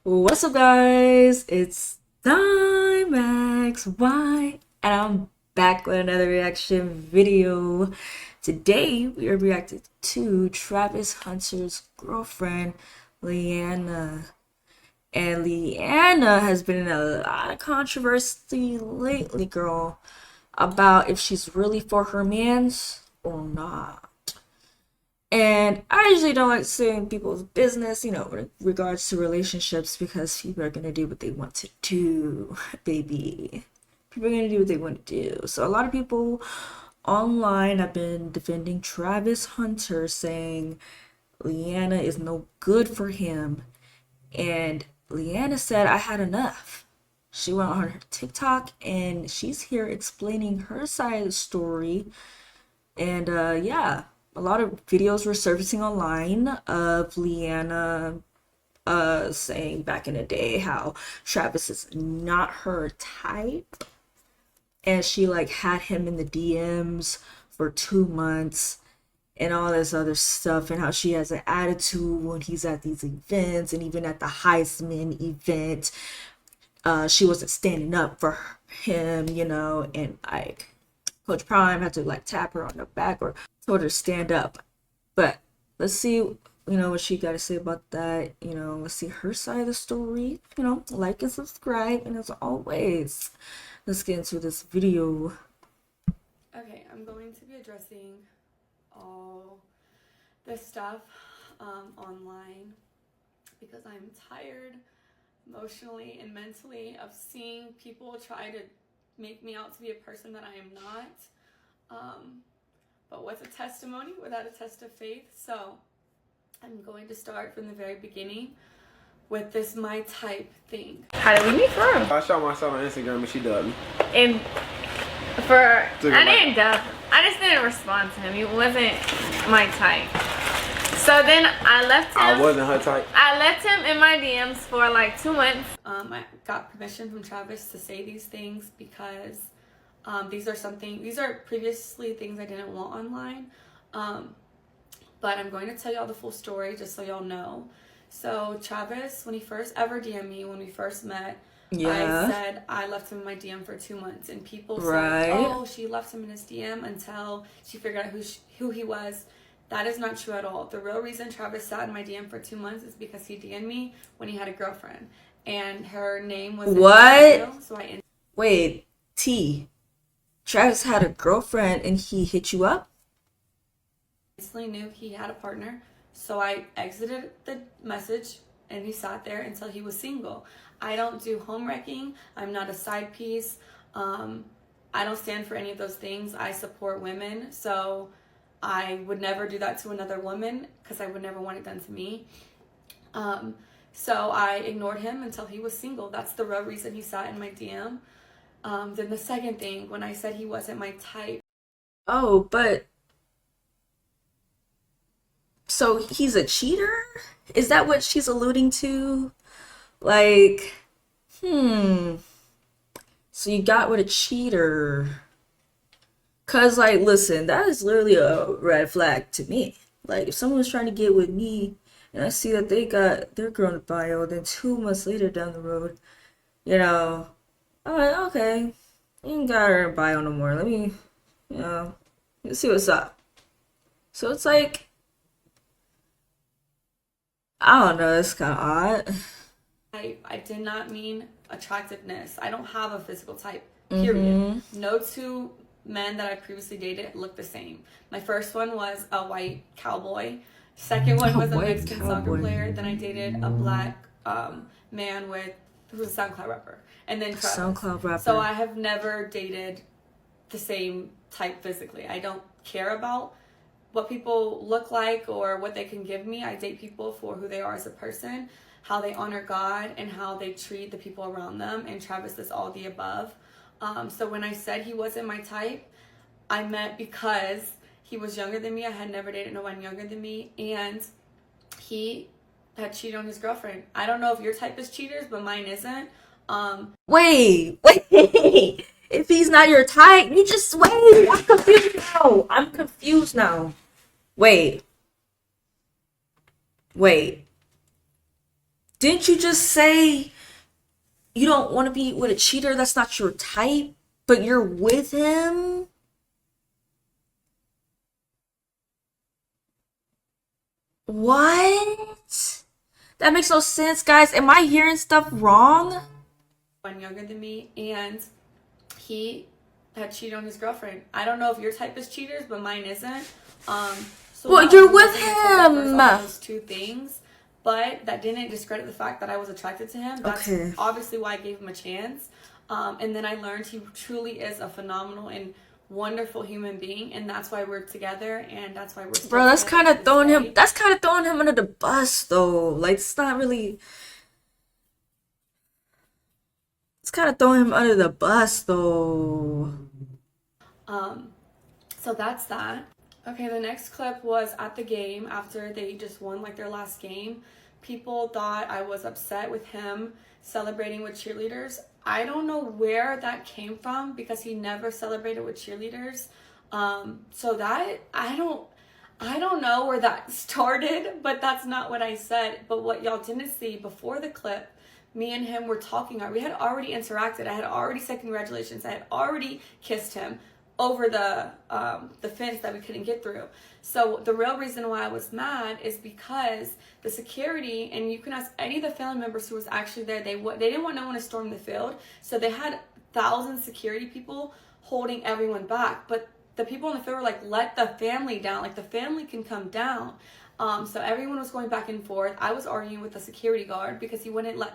What's up, guys? It's XY, and I'm back with another reaction video. Today, we are reacting to Travis Hunter's girlfriend, Leanna. And Leanna has been in a lot of controversy lately, girl, about if she's really for her mans or not. And I usually don't like saying people's business, in regards to relationships, because people are gonna do what they want to do, baby. People are gonna do what they want to do. So a lot of people online have been defending Travis Hunter, saying Leanna is no good for him. And Leanna said, I had enough. She went on her TikTok and she's here explaining her side of the story. And yeah, a lot of videos were surfacing online of Leanna saying back in the day how Travis is not her type, and she like had him in the DMs for 2 months and all this other stuff, and how she has an attitude when he's at these events, and even at the Heisman event, she wasn't standing up for him, and like Coach Prime had to like tap her on the back or told her to stand up. But let's see, what she got to say about that. Let's see her side of the story. Like and subscribe, and as always, let's get into this video. Okay, I'm going to be addressing all this stuff online because I'm tired emotionally and mentally of seeing people try to make me out to be a person that I am not. But what's a testimony without a test of faith? So I'm going to start from the very beginning with this my type thing. How did we meet from? I shot myself on Instagram and she dubbed me. And I didn't dub. I just didn't respond to him. He wasn't my type. So then I left him. I wasn't her type. I left him in my DMs for like 2 months. I got permission from Travis to say these things because these are previously things I didn't want online. But I'm going to tell y'all the full story just so y'all know. So Travis, when he first ever DM'd me, when we first met, Yeah. I said I left him in my DM for 2 months, and people Right. said, "Oh, she left him in his DM until she figured out who he was." That is not true at all. The real reason Travis sat in my DM for 2 months is because he DM'd me when he had a girlfriend, and her name was What? So I Wait, T. Travis had a girlfriend and he hit you up? instantly knew he had a partner. So I exited the message and he sat there until he was single. I don't do home wrecking. I'm not a side piece. I don't stand for any of those things. I support women. So I would never do that to another woman because I would never want it done to me. So I ignored him until he was single. That's the real reason he sat in my DM. Then the second thing, when I said he wasn't my type. Oh, but so he's a cheater? Is that what she's alluding to? Like, so you got with a cheater. Cause like, listen, that is literally a red flag to me. Like, if someone's trying to get with me and I see that they got their girl in the bio, then 2 months later down the road, I'm like, okay, you ain't got her in bio no more. Let's see what's up. So it's like, I don't know, it's kind of odd. I did not mean attractiveness. I don't have a physical type, period. No two men that I previously dated looked the same. My first one was a white cowboy. Second one was a Mexican soccer player. Then I dated a black man who was a SoundCloud rapper. And then Travis. SoundCloud rapper. So I have never dated the same type physically. I don't care about what people look like or what they can give me. I date people for who they are as a person, how they honor God, and how they treat the people around them. And Travis is all the above. So when I said he wasn't my type, I meant because he was younger than me. I had never dated no one younger than me, and he had cheated on his girlfriend. I don't know if your type is cheaters, but mine isn't. Wait. If he's not your type, you just wait. I'm confused now. Wait. Didn't you just say you don't want to be with a cheater that's not your type, but you're with him? What? That makes no sense, guys. Am I hearing stuff wrong? One younger than me, and he had cheated on his girlfriend. I don't know if your type is cheaters, but mine isn't. So Well, no, you're he with wasn't the type of person him. on those two things, but that didn't discredit the fact that I was attracted to him. That's Okay. obviously why I gave him a chance. And then I learned he truly is a phenomenal and wonderful human being, and that's why we're together, and that's why we're still Bro, that's together kind to of this throwing him. day. That's kind of throwing him under the bus, though. Like, it's not really. It's kind of throwing him under the bus, though. Um, so that's that. Okay, the next clip was at the game after they just won like their last game. People thought I was upset with him celebrating with cheerleaders. I don't know where that came from because he never celebrated with cheerleaders. So that I don't know where that started, but that's not what I said. But what y'all didn't see before the clip, me and him were talking. We had already interacted. I had already said congratulations. I had already kissed him over the fence that we couldn't get through. So the real reason why I was mad is because the security, and you can ask any of the family members who was actually there, they didn't want no one to storm the field, so they had thousands of security people holding everyone back. But the people in the field were like, let the family down, like the family can come down. So everyone was going back and forth. I was arguing with the security guard because he wouldn't let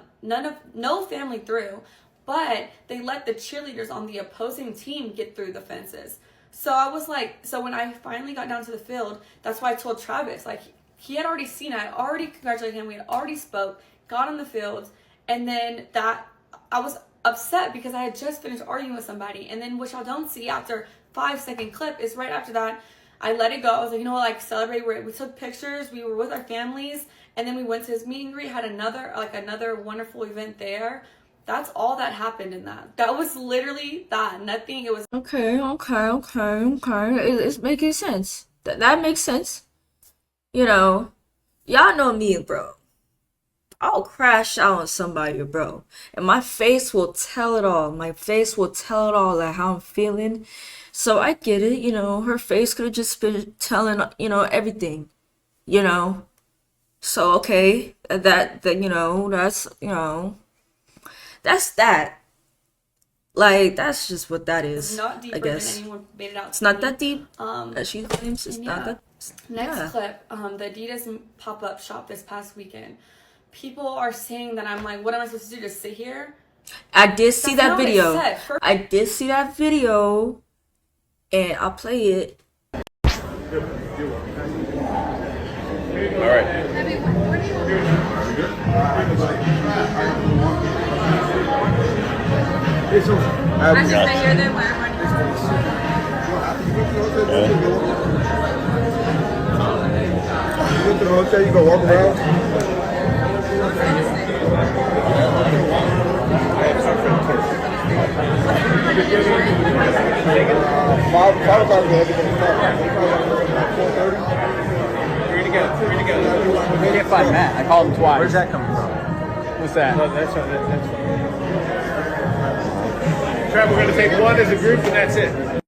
no family through, but they let the cheerleaders on the opposing team get through the fences. So I was like, so when I finally got down to the field, that's why I told Travis, like, he had already seen it. I had already congratulated him. We had already spoke, got on the field, and then that I was upset because I had just finished arguing with somebody. And then what y'all don't see after 5-second clip is right after that, I let it go. I was like, you know what, like, celebrate. We took pictures. We were with our families, and then we went to his meet and greet. Had another wonderful event there. That's all that happened in that. That was literally that. Nothing. It was. Okay. It's making sense. That makes sense. You know, y'all know me, bro. I'll crash out on somebody, bro. And my face will tell it all. My face will tell it all, like how I'm feeling. So I get it, her face could have just been telling, everything, you know. So okay, that's that. Like that's just what that It's is, not I deeper than guess. anyone made it out It's to not be. that deep. As she claims, it's And not yeah. that. Next Yeah. clip, the Adidas pop-up shop this past weekend. People are saying that I'm like, what am I supposed to do? Just sit here? I did see That's that not what it video. said. First, I did see that video, and I'll play it. All right. I just I hear them where Yeah. You went to the hotel, you go walk around? Five o'clock, everything starts. 4:30. We're gonna go. Can't find Matt. I called him twice. Where's that coming from? What's that? That's Trev, we're gonna take one as a group, and that's it.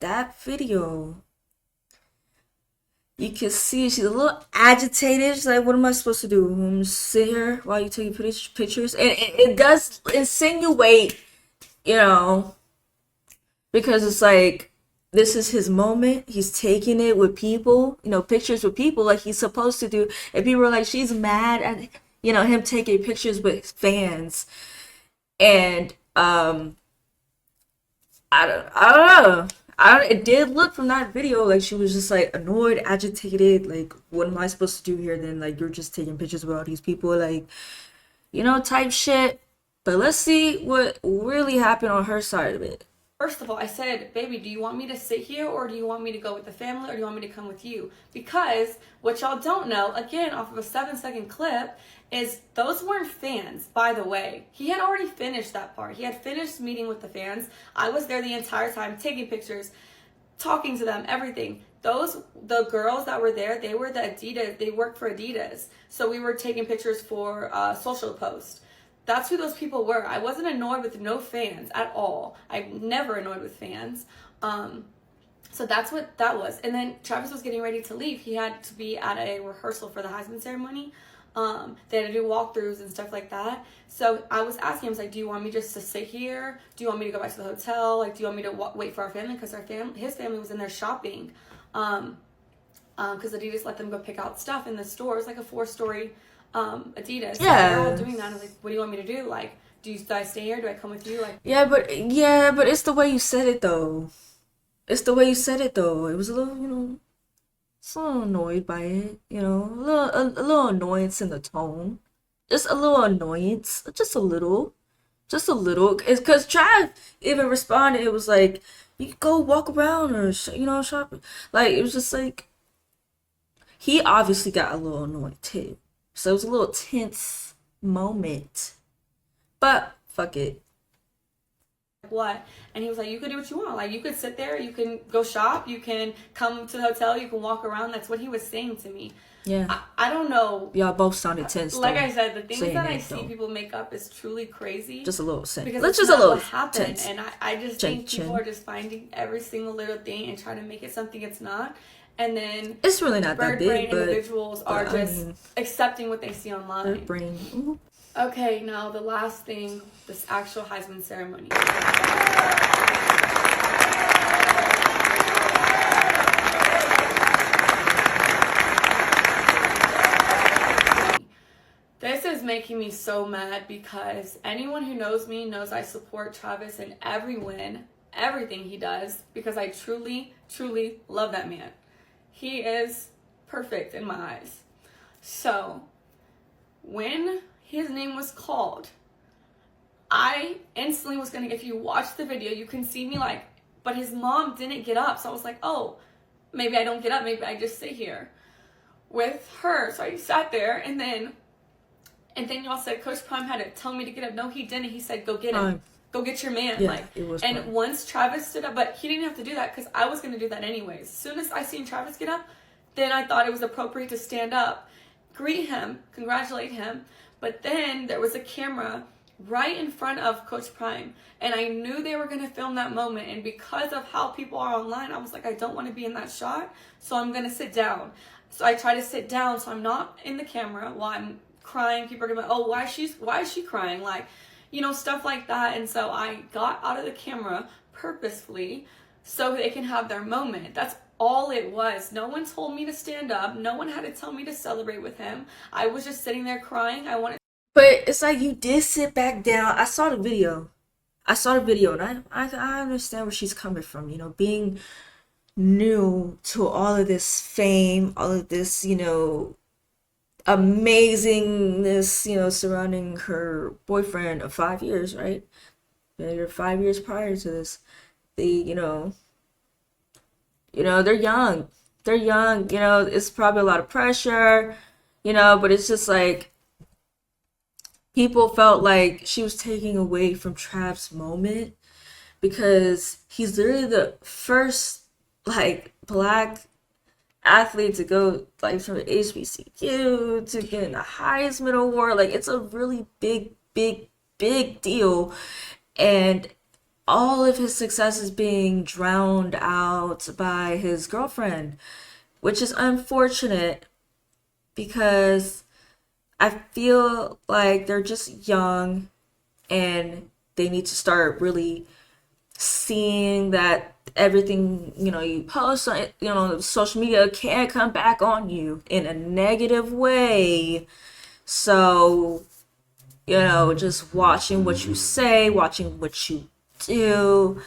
That video, you can see she's a little agitated. She's like, what am I supposed to do? Just sit here while you take pictures? And it does insinuate, because it's like, this is his moment. He's taking it with people, pictures with people like he's supposed to do. And people are like, she's mad at, him taking pictures with fans. And, I don't know. It did look from that video like she was just like annoyed, agitated. Like, what am I supposed to do here? Then, like, you're just taking pictures with all these people, like, type shit. But let's see what really happened on her side of it. First of all, I said, baby, do you want me to sit here, or do you want me to go with the family, or do you want me to come with you? Because what y'all don't know, again, off of a 7-second clip, is those weren't fans, by the way. He had already finished that part. He had finished meeting with the fans. I was there the entire time, taking pictures, talking to them, everything. The girls that were there, they were the Adidas, they worked for Adidas. So we were taking pictures for social post. That's who those people were. I wasn't annoyed with no fans at all. I'm never annoyed with fans. So that's what that was. And then Travis was getting ready to leave. He had to be at a rehearsal for the Heisman ceremony. They had to do walkthroughs and stuff like that. So I was asking him, I was like, do you want me just to sit here? Do you want me to go back to the hotel? Like, do you want me to wait for our family? Because his family was in there shopping. Because Adidas let them go pick out stuff in the store. It's like a 4-story Adidas. So they're all doing that. I was like, what do you want me to do? Like, do I stay here? Do I come with you? Like, Yeah, but it's the way you said it though. It's the way you said it though. It was a little, just a little annoyed by it, a little annoyance in the tone. Just a little annoyance, just a little. It's because Trav even responded. It was like, you could go walk around or shop. Like, it was just like, he obviously got a little annoyed too. So it was a little tense moment. But fuck it. what? And he was like, you could do what you want. Like, you could sit there, you can go shop, you can come to the hotel, you can walk around. That's what he was saying to me. Yeah. I don't know. Y'all both sounded tense. Like though, I said, the things that I see though. people make up is truly crazy. Just a little tense. Because Let's it's just a not little what happened. tense. And I just think people are just finding every single little thing and trying to make it something it's not. And then it's really not that bird big, brain but individuals are just accepting what they see online. Bird brain. Mm-hmm. Okay, now the last thing, this actual Heisman ceremony. This is making me so mad because anyone who knows me knows I support Travis in every win, everything he does, because I truly, truly love that man. He is perfect in my eyes. So, when his name was called, I instantly was gonna, if you watch the video, you can see me like, but his mom didn't get up. So I was like, oh, maybe I don't get up. Maybe I just sit here with her. So I sat there and then y'all said Coach Prime had to tell me to get up. No, he didn't. He said, go get him. Go get your man. Yeah, it was and fun. Once Travis stood up, but he didn't have to do that because I was going to do that anyways. As soon as I seen Travis get up, then I thought it was appropriate to stand up, greet him, congratulate him. But then there was a camera right in front of Coach Prime, and I knew they were going to film that moment. And because of how people are online, I was like, I don't want to be in that shot, so I'm going to sit down. So I try to sit down so I'm not in the camera while I'm crying. People are gonna be like, oh, why is she crying, like, stuff like that. And so I got out of the camera purposefully so they can have their moment. That's all it was. No one told me to stand up. No one had to tell me to celebrate with him. I was just sitting there crying. But it's like, you did sit back down. I saw the video, and I understand where she's coming from. Being new to all of this fame, all of this, amazingness, surrounding her boyfriend of 5 years, right? They're 5 years prior to this. They're young. It's probably a lot of pressure, but it's just like, people felt like she was taking away from Trav's moment because he's literally the first, like, black athlete to go, like, from the HBCU to get a Heisman Award. Like, it's a really big deal, and all of his success is being drowned out by his girlfriend, which is unfortunate because I feel like they're just young and they need to start really seeing that everything you post on social media can come back on you in a negative way. So just watching what you say, watching what you do,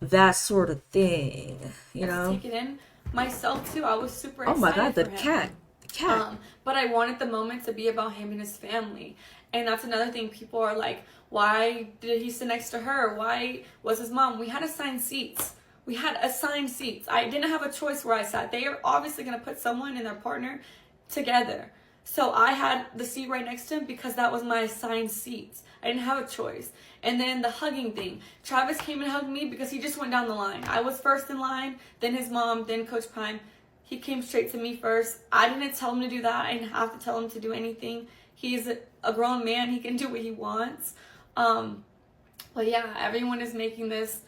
that sort of thing. Take it in myself too. I was super Oh excited. my god, the for him. cat. But I wanted the moment to be about him and his family. And that's another thing. People are like, why did he sit next to her? Why was his mom? We had assigned seats. I didn't have a choice where I sat. They are obviously going to put someone and their partner together. So I had the seat right next to him because that was my assigned seat. I didn't have a choice. And then the hugging thing. Travis came and hugged me because he just went down the line. I was first in line, then his mom, then Coach Prime. He came straight to me first. I didn't tell him to do that. I didn't have to tell him to do anything. He's a grown man. He can do what he wants. But yeah, everyone is making this.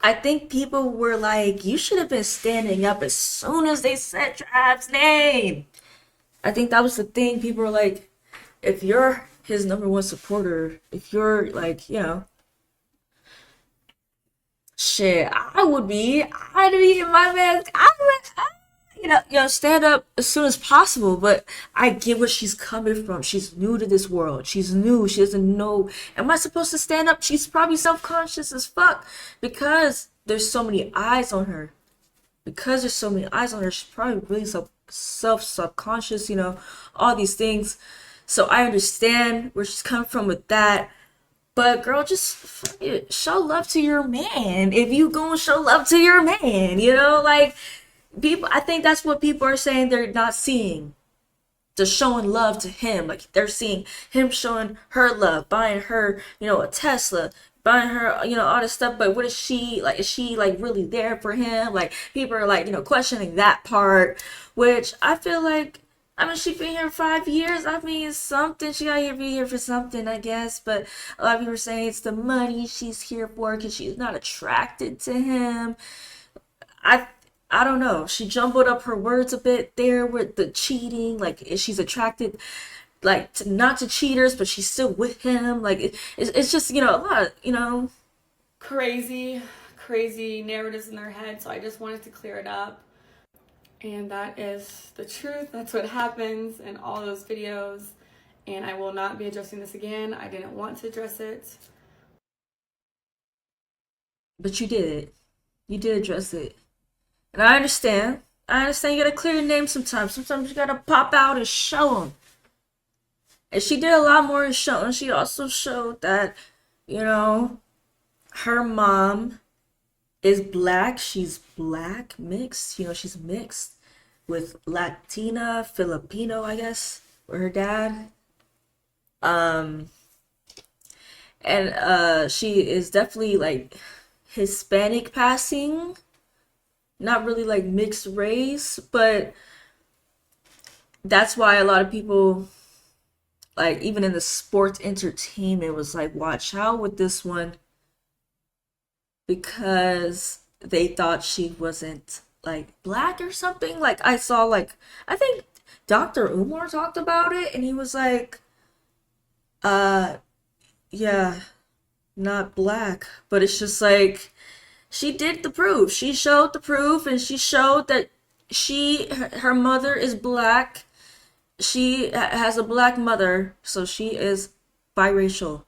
I think people were like, you should have been standing up as soon as they said Trav's name. I think that was the thing. People were like, if you're his number one supporter, if you're like, shit, I'd be in my mask. Stand up as soon as possible. But I get where she's coming from. She's new to this world. She's new. She doesn't know. Am I supposed to stand up? She's probably self-conscious as fuck because there's so many eyes on her. Because there's so many eyes on her, she's probably really subconscious. All these things. So I understand where she's coming from with that. But girl, just show love to your man. If you gonna show love to your man, like people. I think that's what people are saying they're not seeing. They're showing love to him. Like they're seeing him showing her love, buying her, a Tesla, buying her, all this stuff. But what is she like? Is she like really there for him? Like people are like, questioning that part, which I feel like. I mean, she's been here 5 years. I mean, it's something. She got to be here for something, I guess. But a lot of people are saying it's the money she's here for because she's not attracted to him. I I don't know. She jumbled up her words a bit there with the cheating. Like, she's attracted, like, not to cheaters, but she's still with him. Like, it's just, a lot of, Crazy, crazy narratives in their head. So I just wanted to clear it up. And that is the truth. That's what happens in all those videos. And I will not be addressing this again. I didn't want to address it. But you did it. You did address it. And I understand. You gotta clear your name sometimes. Sometimes you gotta pop out and show them. And she did a lot more in showing. She also showed that, her mom is black. She's black mixed. She's mixed with Latina, Filipino, I guess, with her dad. And she is definitely like Hispanic passing. Not really like mixed race, but that's why a lot of people, like even in the sports entertainment, was like, watch out with this one, because they thought she wasn't like black or something. Like I saw, like, I think Dr. Umar talked about it, and he was like, yeah, not black. But it's just like, she did the proof. She showed the proof, and she showed that her mother is black. She has a black mother, so she is biracial.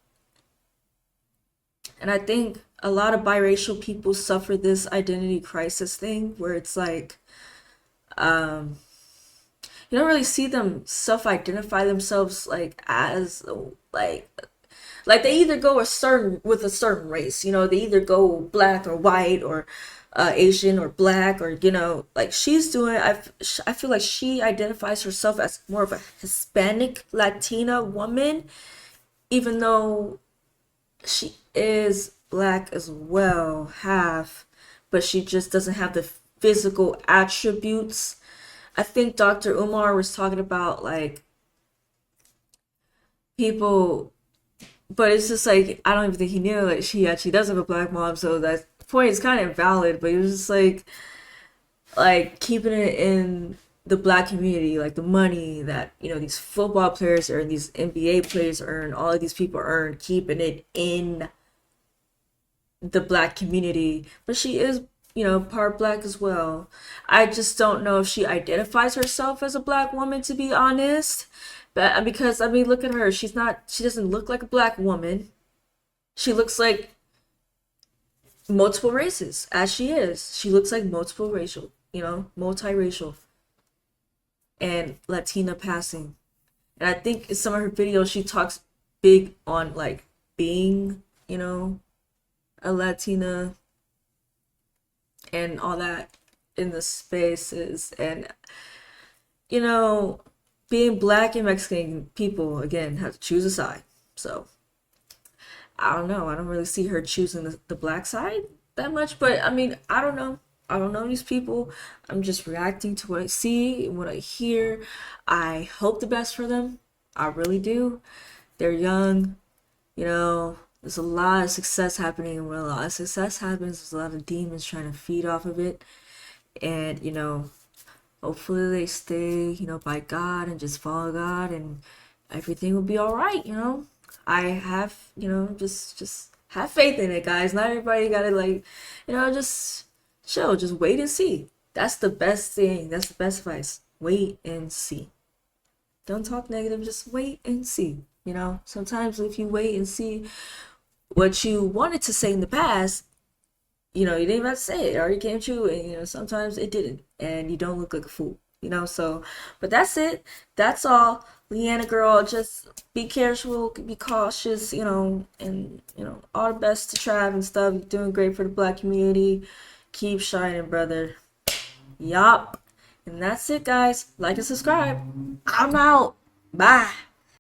And I think a lot of biracial people suffer this identity crisis thing, where it's like, you don't really see them self-identify themselves like as like they either go with a certain race, they either go black or white or Asian or black, or like she's doing. I feel like she identifies herself as more of a Hispanic Latina woman, even though she is black as well, half, but she just doesn't have the physical attributes. I think Dr. Umar was talking about like people, but it's just like, I don't even think he knew like she actually does have a black mom, so that point is kind of invalid. But it was just like keeping it in the black community, like the money that these football players earn, these NBA players earn, all of these people earn, keeping it in the black community. But she is part black as well. I just don't know if she identifies herself as a black woman, to be honest. But because I mean, look at her. She doesn't look like a black woman. She looks like multiple races, as she is. She looks like multiple racial, multiracial and Latina passing. And I think in some of her videos she talks big on like being, a Latina and all that in the spaces. And being black and Mexican people, again, have to choose a side. So, I don't know. I don't really see her choosing the black side that much, but I mean, I don't know. I don't know these people. I'm just reacting to what I see and what I hear. I hope the best for them. I really do. They're young, you know. There's a lot of success happening, and when a lot of success happens, there's a lot of demons trying to feed off of it. And, you know, hopefully they stay, you know, by God and just follow God, and everything will be all right, you know. I have, you know, just have faith in it, guys. Not everybody gotta, like, you know, just chill, just wait and see. That's the best thing. That's the best advice. Wait and see. Don't talk negative, just wait and see. You know, sometimes if you wait and see what you wanted to say in the past, you know, you didn't even have to say it. It already came true, and you know, sometimes it didn't, and you don't look like a fool. You know, so, but that's it. That's all. Leanna girl, just be careful, be cautious, you know, and you know, all the best to Trav and stuff. You're doing great for the black community. Keep shining, brother. Yup. And that's it, guys. Like and subscribe. I'm out. Bye.